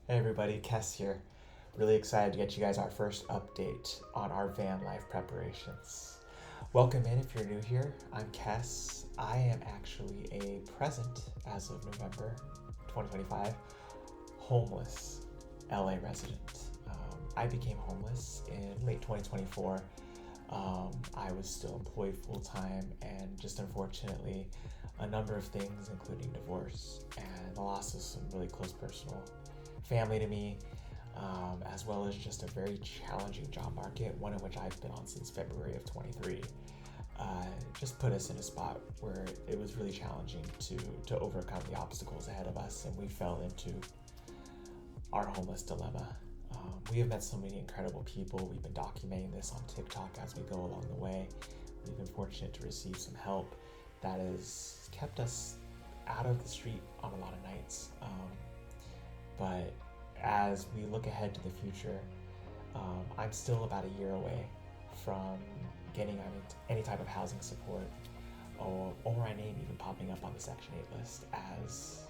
Hey everybody, Kess here. Really excited to get you guys our first update on our van life preparations. Welcome in if you're new here. I'm Kess. I am actually a present, as of November 2025, homeless LA resident. I became homeless in late 2024. I was still employed full time, and just unfortunately, a number of things, including divorce and the loss of some really close personal family to me, as well as just a very challenging job market, one in which I've been on since February of 23, just put us in a spot where it was really challenging to overcome the obstacles ahead of us, and we fell into our homeless dilemma. We have met so many incredible people. We've been documenting this on TikTok as we go along the way. We've been fortunate to receive some help that has kept us out of the street on a lot of nights. But as we look ahead to the future, I'm still about a year away from getting any type of housing support, or my name even popping up on the Section 8 list, as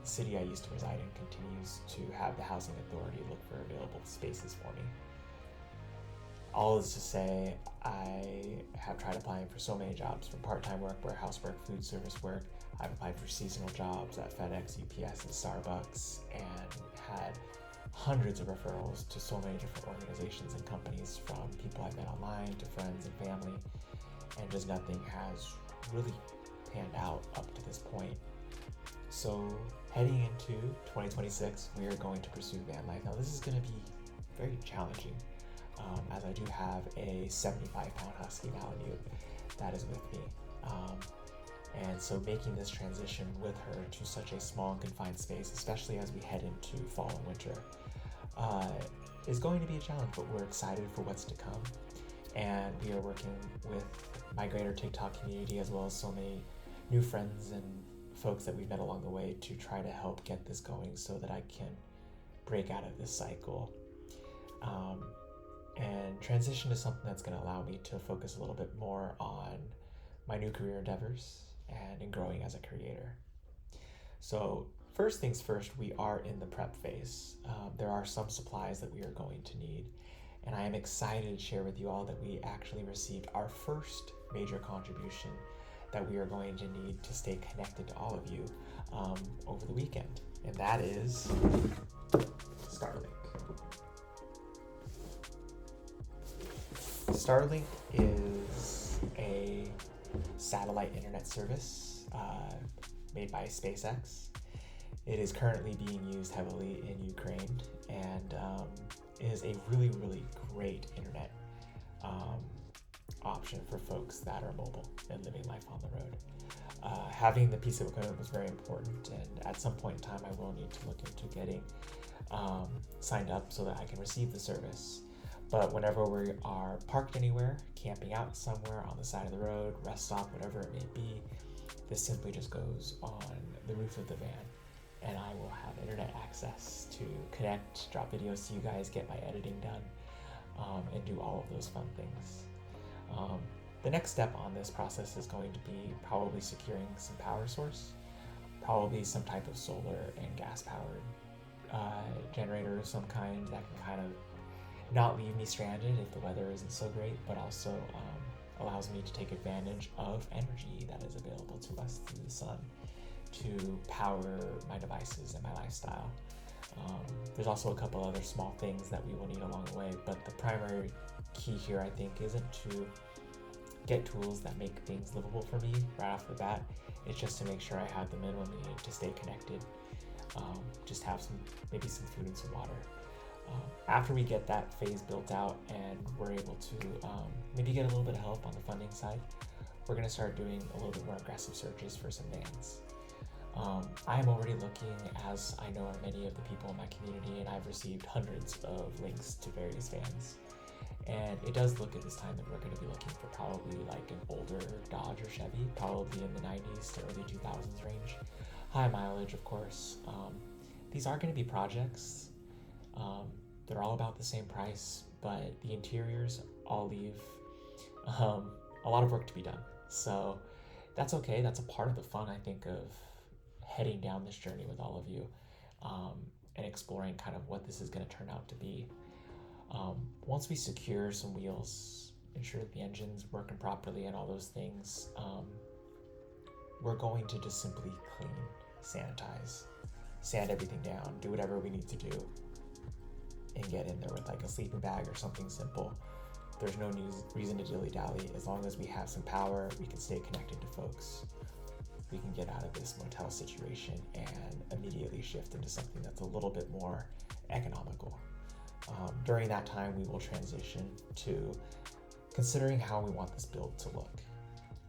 the city I used to reside in continues to have the housing authority look for available spaces for me. All is to say, I have tried applying for so many jobs, from part-time work, warehouse work, food service work. I've applied for seasonal jobs at FedEx, UPS, and Starbucks, and had hundreds of referrals to so many different organizations and companies, from people I've met online to friends and family, and just nothing has really panned out up to this point. So heading into 2026, we are going to pursue van life. Now this is going to be very challenging, as I do have a 75-pound husky Malamute that is with me. And so making this transition with her to such a small and confined space, especially as we head into fall and winter, is going to be a challenge, but we're excited for what's to come. And we are working with my greater TikTok community, as well as so many new friends and folks that we've met along the way, to try to help get this going so that I can break out of this cycle. And transition to something that's going to allow me to focus a little bit more on my new career endeavors and in growing as a creator. So first things first, we are in the prep phase. There are some supplies that we are going to need, and I am excited to share with you all that we actually received our first major contribution that we are going to need to stay connected to all of you over the weekend, and that is Starlink. Starlink is a satellite internet service made by SpaceX. It is currently being used heavily in Ukraine, and is a really, really great internet option for folks that are mobile and living life on the road. Having the piece of equipment was very important, and at some point in time I will need to look into getting signed up so that I can receive the service. But whenever we are parked anywhere, camping out somewhere on the side of the road, rest stop, whatever it may be, this simply just goes on the roof of the van, and I will have internet access to connect, drop videos to you guys, get my editing done, and do all of those fun things. The next step on this process is going to be probably securing some power source, probably some type of solar and gas powered generator of some kind that can kind of not leave me stranded if the weather isn't so great, but also allows me to take advantage of energy that is available to us through the sun to power my devices and my lifestyle. There's also a couple other small things that we will need along the way, but the primary key here, I think, isn't to get tools that make things livable for me right off the bat. It's just to make sure I have the minimum needed to stay connected, just have maybe some food and some water. After we get that phase built out and we're able to maybe get a little bit of help on the funding side, we're going to start doing a little bit more aggressive searches for some vans. I am already looking, as I know are many of the people in my community, and I've received hundreds of links to various vans. And it does look at this time that we're going to be looking for probably like an older Dodge or Chevy, probably in the 90s to early 2000s range. High mileage, of course. These are going to be projects. They're all about the same price, but the interiors all leave a lot of work to be done. So that's okay. That's a part of the fun, I think, of heading down this journey with all of you. and exploring kind of what this is going to turn out to be. Once we secure some wheels, ensure that the engine's working properly and all those things, we're going to just simply clean, sanitize, sand everything down, do whatever we need to do, and get in there with like a sleeping bag or something simple. There's no reason to dilly-dally. As long as we have some power, we can stay connected to folks. We can get out of this motel situation and immediately shift into something that's a little bit more economical. During that time, we will transition to considering how we want this build to look.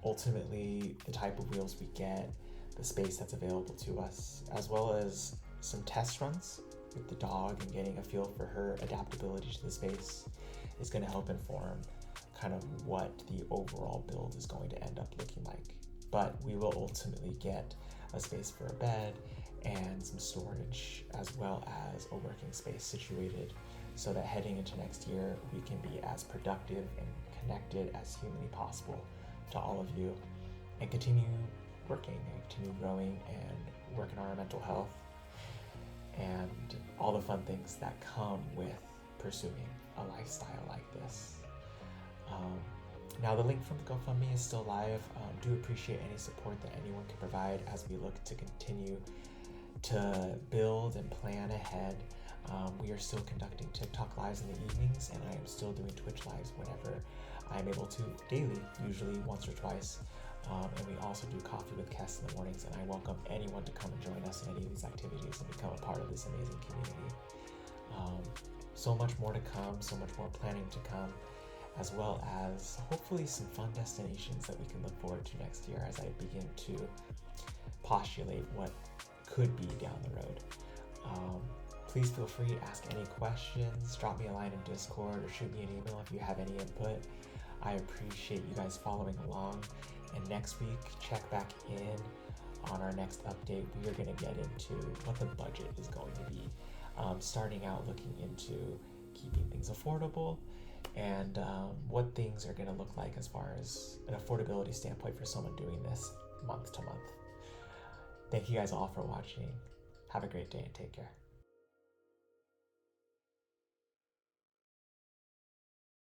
Ultimately, the type of wheels we get, the space that's available to us, as well as some test runs with the dog and getting a feel for her adaptability to the space is going to help inform kind of what the overall build is going to end up looking like. But we will ultimately get a space for a bed and some storage, as well as a working space situated so that heading into next year, we can be as productive and connected as humanly possible to all of you and continue working and continue growing and working on our mental health and all the fun things that come with pursuing a lifestyle like this. Now the link from the GoFundMe is still live. Do appreciate any support that anyone can provide as we look to continue to build and plan ahead. We are still conducting TikTok lives in the evenings, and I am still doing Twitch lives whenever I'm able to, daily, usually once or twice. And we also do Coffee with Cass in the mornings, and I welcome anyone to come and join us in any of these activities and become a part of this amazing community. So much more to come, so much more planning to come, as well as hopefully some fun destinations that we can look forward to next year as I begin to postulate what could be down the road. Please feel free to ask any questions, drop me a line in Discord, or shoot me an email if you have any input. I appreciate you guys following along. And next week, check back in on our next update. We are going to get into what the budget is going to be. Starting out looking into keeping things affordable and what things are going to look like as far as an affordability standpoint for someone doing this month to month. Thank you guys all for watching. Have a great day and take care.